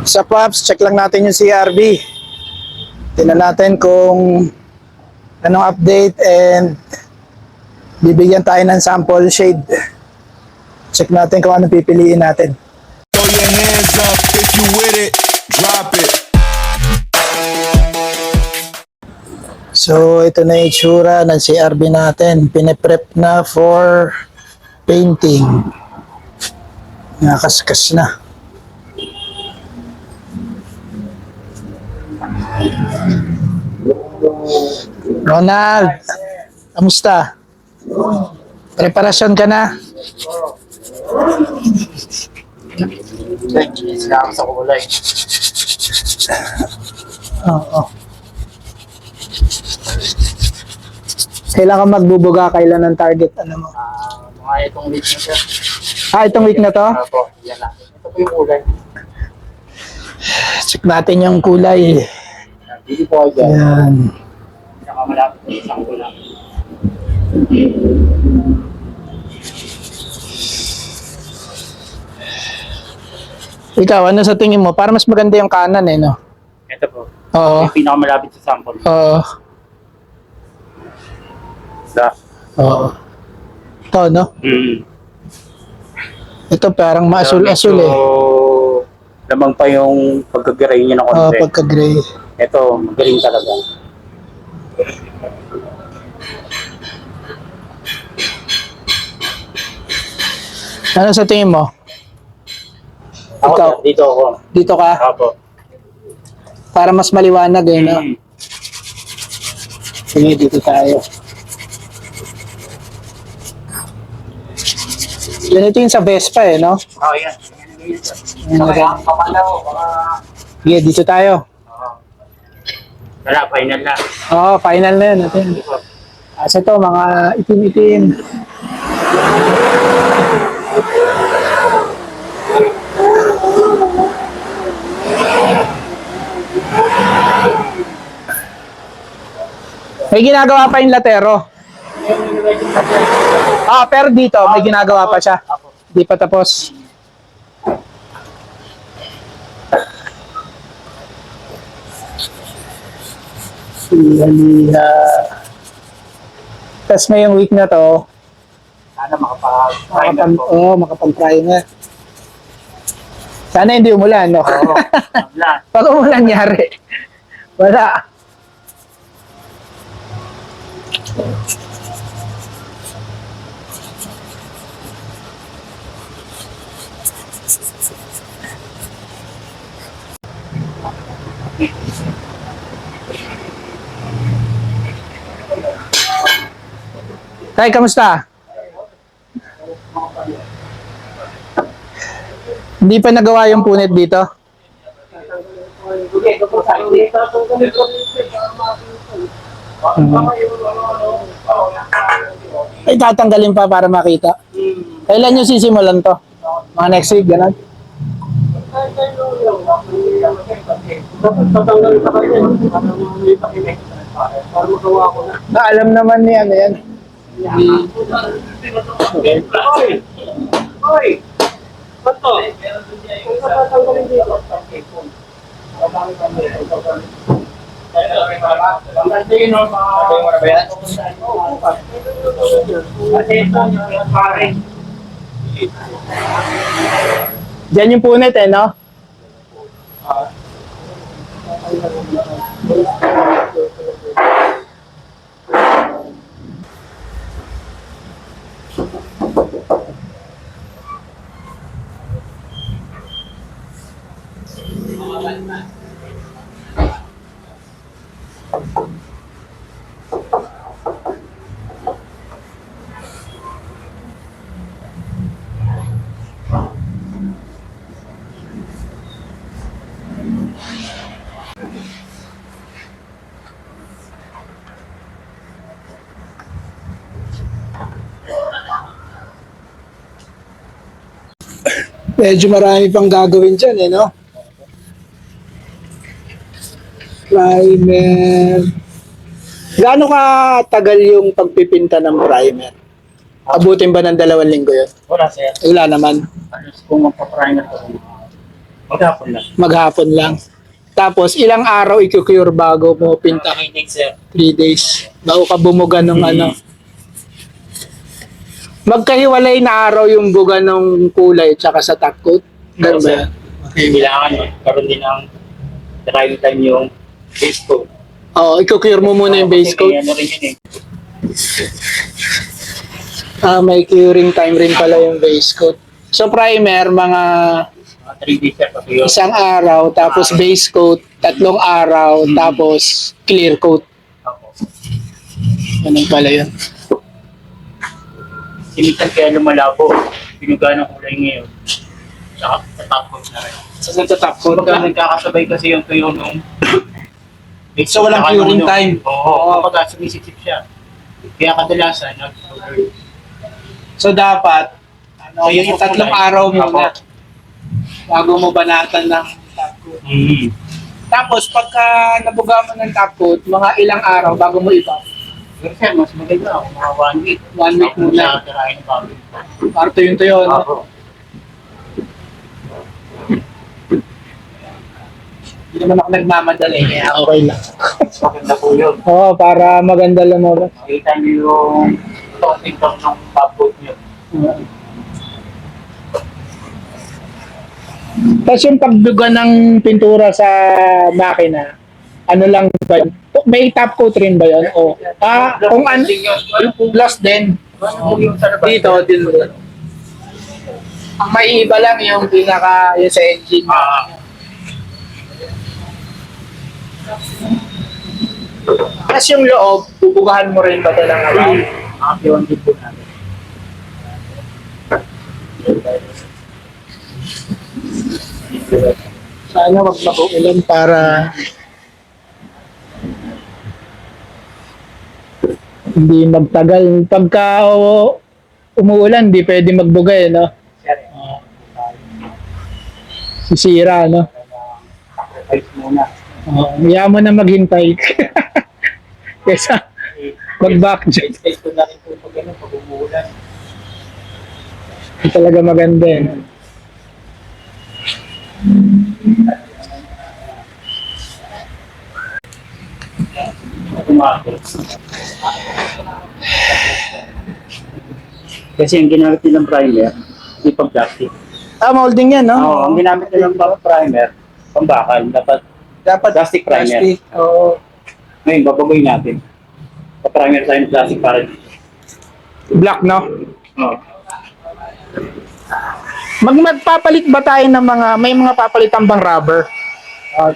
Sa Pops, check lang natin yung CRB. Tingnan natin kung anong update and bibigyan tayo ng sample shade. Check natin kung anong pipiliin natin. Throw your hands up if you with it, drop it. So, ito na yung itsura ng CRB natin. Piniprep na for painting. Nakaskas na. Ronald, kamusta? Preparasyon ka na? Sa kulay. Oo. Kailan ka magbubuga? Kailan ang target? Ano mo? Mga itong week na siya. Itong week na to? Opo, yan lang. Ito po yung kulay. Check natin yung kulay. Hindi po ako dyan. Ayan. Saka malapit na isang kulang. Ikaw, ano sa tingin mo? Para mas maganda yung kanan eh, no? Ito po. Oo. Yung pinakamalapit sa sample. Oo. Sa? Oo. Ito, no? Ito parang maasul-asul eh. Lamang pa yung pagkagray niya ng Oo, konti. pagka-gray. Ito, magaling talaga. Ano sa tingin mo? Ako, Ikaw. dito ako. Dito ka? Opo. Para mas maliwanag eh, no? Sige, dito tayo. Ganito yung sa Vespa eh, no? Oo, yan. Ano Kaya, papalaw, baka... Sige, dito tayo. Wala, final na. Oo, final na yun. Natin. Asa to, mga itim-itim. May ginagawa pa yung latero. Pero dito, may ginagawa pa siya. Di pa tapos. Liha. Tapos ngayong week na to, Sana makapag-final po. makapag-primer. Sana hindi umulan, no? Oo, wala. Pag umulan nyari, wala. Tay, kamusta? Hindi pa nagawa yung punit dito? Ay, tatanggalin pa para makita. Kailan nyo sisimulan to? Mga next week, gano'n? Alam naman niya, ano yan? Hoy! Bato? Diyan yung punit eh, no? Medyo marami pang gagawin dyan eh, no? Primer. Gaano ka tagal yung pagpipinta ng primer? Abutin ba ng 2 linggo yun? Wala, sir. Wala naman. Kung magpa-primer ko, Maghapon lang. Maghapon lang. Tapos, ilang araw i-cure bago mo pintahin? 3 days. Bago ka bumuga ng ano. Magkahiwalay na araw yung buga ng kulay tsaka sa top coat. Ganun ba yan? Kailangan karoon din ng drying time yung base coat. Oo, i-cure mo muna yung base coat. Ano rin yun eh. May curing time rin pala yung base coat. So, primer, mga Mga 3 days kasi yun. isang araw, tapos base coat, 3 araw, tapos clear coat. Ganun pala yun. Simitan kaya lumalabo. Pinuga ng kulay ngayon. Sa top coat na rin. So, sa top coat Pagka nagkakasabay kasi yung tuyo nung So, walang curing time? Oo, kapag sumisipsip siya. Kaya kadalasan, So, dapat, yung 3 araw muna bago mo banatan ng top coat. Tapos, pagka nabuga mo ng top coat, mga ilang araw bago mo iba. Pero sir, mas maganda ako, mga 1 week. 1 week muna. Sa tirahin ng bago. Para tuyo-tuyo, no? Oo. Hindi naman ako nagmamadali, kaya okay lang. Maganda po yun. Oo, para maganda lang mo. Makita niyo yung topping ng top coat niyo. Tapos yung pagduga ng pintura sa makina, ano lang ba yun? May top coat rin ba yun? O, kung ano, gloss din. Dito, din. Ang may iba lang yung pinaka, yung sa engine. Tapos yung loob, bubugahan mo rin ba ito ng alam? Makakiwan din po natin. Sana wag makuulan para hindi magtagal. Pagka umuulan, di pwede magbuga eh, no? Sisira, no? Sacrifice muna. Kaya mo na maghintay. Kesa mag-back jet. Sacrifice ko na rin po pag ano, pag umuulan. Hindi talaga maganda eh. Kasi ang ginamit nilang primer, hindi pang plastic. Molding yan, no? Oo, ang ginamit nilang primer, pambakal, dapat plastic primer. Oo. Ngayon, babagoy natin. Pa-primer tayo ng plastic para dito. Black, no? Oo. Magpapalit ba tayo ng may mga papalitan bang rubber?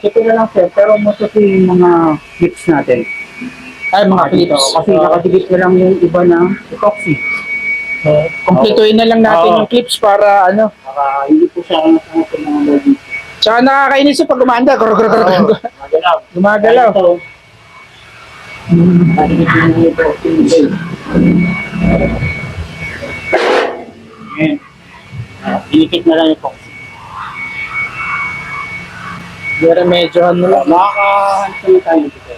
Check na lang sir, pero most of yung mga clips natin. Ay, mga Dito, clips. kasi nakadikit na lang yung iba ng epoxy. Kumpletuhin na lang natin Oo. yung clips para ano. Para hindi po siya ang mga loading. Tsaka nakakainis yung pag gumanda. Magalaw. Gumagalaw. Nakadikit yung epoxy. Ngayon, dinikit na lang yung epoxy. Pero medyo ano lang. Makakahanap na tayo dito.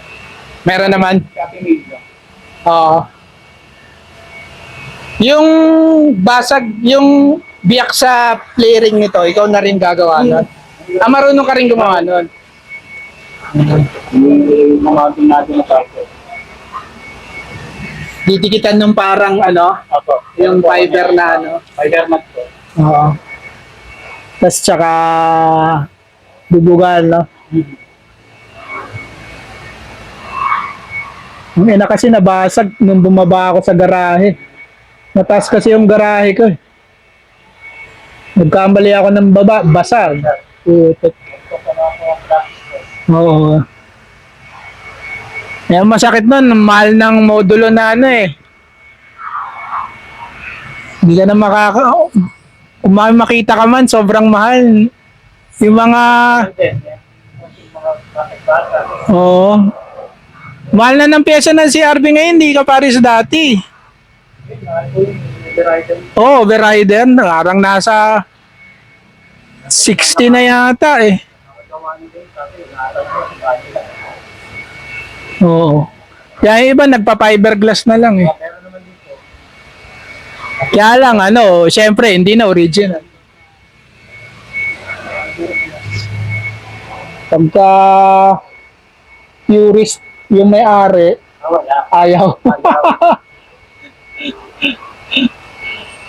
Meron naman. Copy made lang. Oo. Yung basag, yung biyak sa flaring nito, ikaw na rin gagawa nun. Marunong ka rin gumawa nun. Yung mga ating natin na tayo. Ditikitan ng parang ano, Apo. yung fiber na ano. Fiber mat po. Oo. Tapos tsaka bubugan, no? Ang ina kasi nabasag nung bumaba ako sa garahe. Mataas kasi yung garahe ko eh. Nagkamali ako ng baba, basag. Putot. Oo. Kaya masakit nun, mahal ng modulo na ano eh. Hindi ka na kung makita ka man, sobrang mahal. Yung mga, oo. Mahal na ng pyesa ng CRV ngayon, hindi ka pares dati. Oo, overrider. Parang nasa 60 na yata eh. Oo. Kaya yung iba nagpa-fiberglass na lang eh. Kaya lang ano, syempre hindi na original. Pagka purist yung may-ari, Wala. ayaw.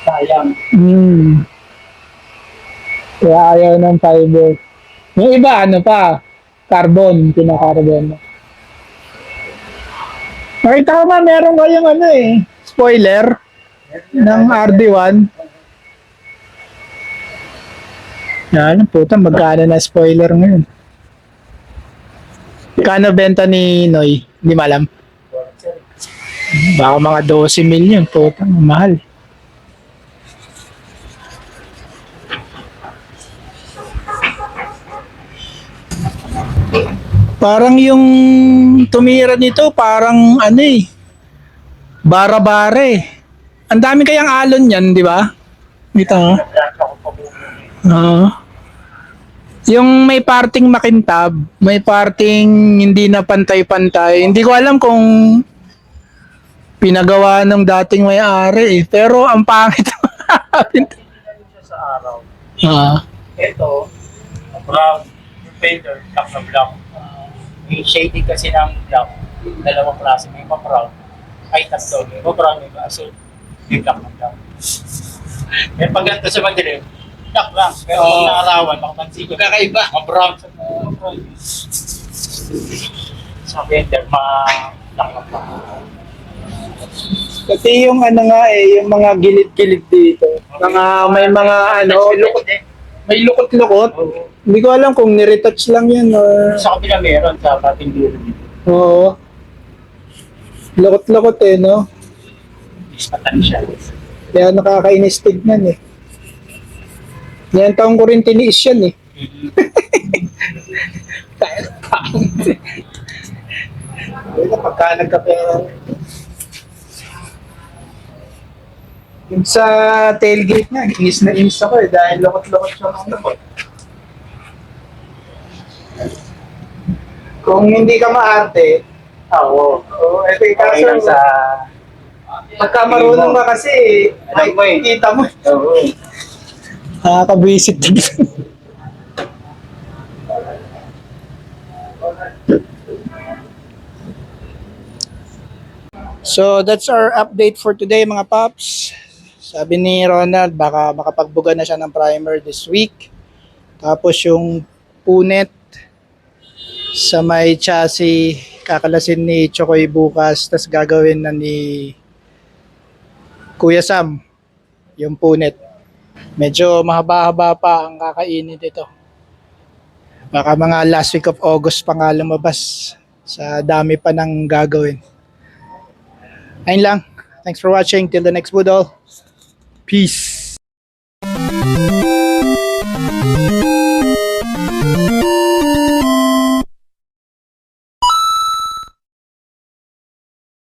Sayang. Kaya ayaw ng fiber. Yung iba, ano pa, carbon, pinaka-carbon. Nakita ko ba, meron kayong ano eh, spoiler ng RD1. Yan, puta, magkano na spoiler ngayon? Kano benta ni Noy? Hindi malam. Baka mga 12 million, puta, mahal. Parang yung tumira nito, parang ano eh, bara-bare. Ang dami kayang alon yan, di ba? Dito, oh. Oo. Yung may parting makintab, may parting hindi na pantay-pantay. Hindi ko alam kung pinagawa ng dating may-ari eh. Pero ang pangit. Sa araw. Ah. Ito, brown, yung fader, black na black. Yung shading kasi ng black, dalawang klase. May pa-brown, ay tatlo. May pa-brown, may pa-asul, may black na black. May pag ganito sa madilim, black lang. Pero kung nakarawan, makapansin ko, kakaiba. Ma-brown sa brown. Sa fader, ma-black na black. Kasi yung ano nga eh, yung mga gilid-gilid dito. Mga, may mga ano, may lukot-lukot. Hindi ko alam kung niretouch lang yan or... Sa kabila meron, sa pating duro dito. Oo. Lukot-lukot eh, no? Patan siya. Kaya nakakainis tignan eh. Yan taong ko rin tiniis yan eh. Kaya pangit eh. Kaya pagka nagkapera. Yung sa tailgate nga, inis na inis ako eh dahil lukot-lukot siya ng lukot. Kung hindi ka maarte, Oo. ito yung Okay lang kaso. sa... Pagka marunong ka kasi, Alam mo eh. kita mo. Oo. Nakakabwisit din. So that's our update for today mga paps. Sabi ni Ronald baka makapagbuga na siya ng primer this week. Tapos yung punet sa may chassis kakalasin ni Chokoy bukas, tas gagawin na ni Kuya Sam yung punet. Medyo mahaba-haba pa ang kakainin dito. Baka mga last week of August pa nga lumabas sa dami pa ng gagawin. Ayun lang. Thanks for watching. Till the next Budol. Peace.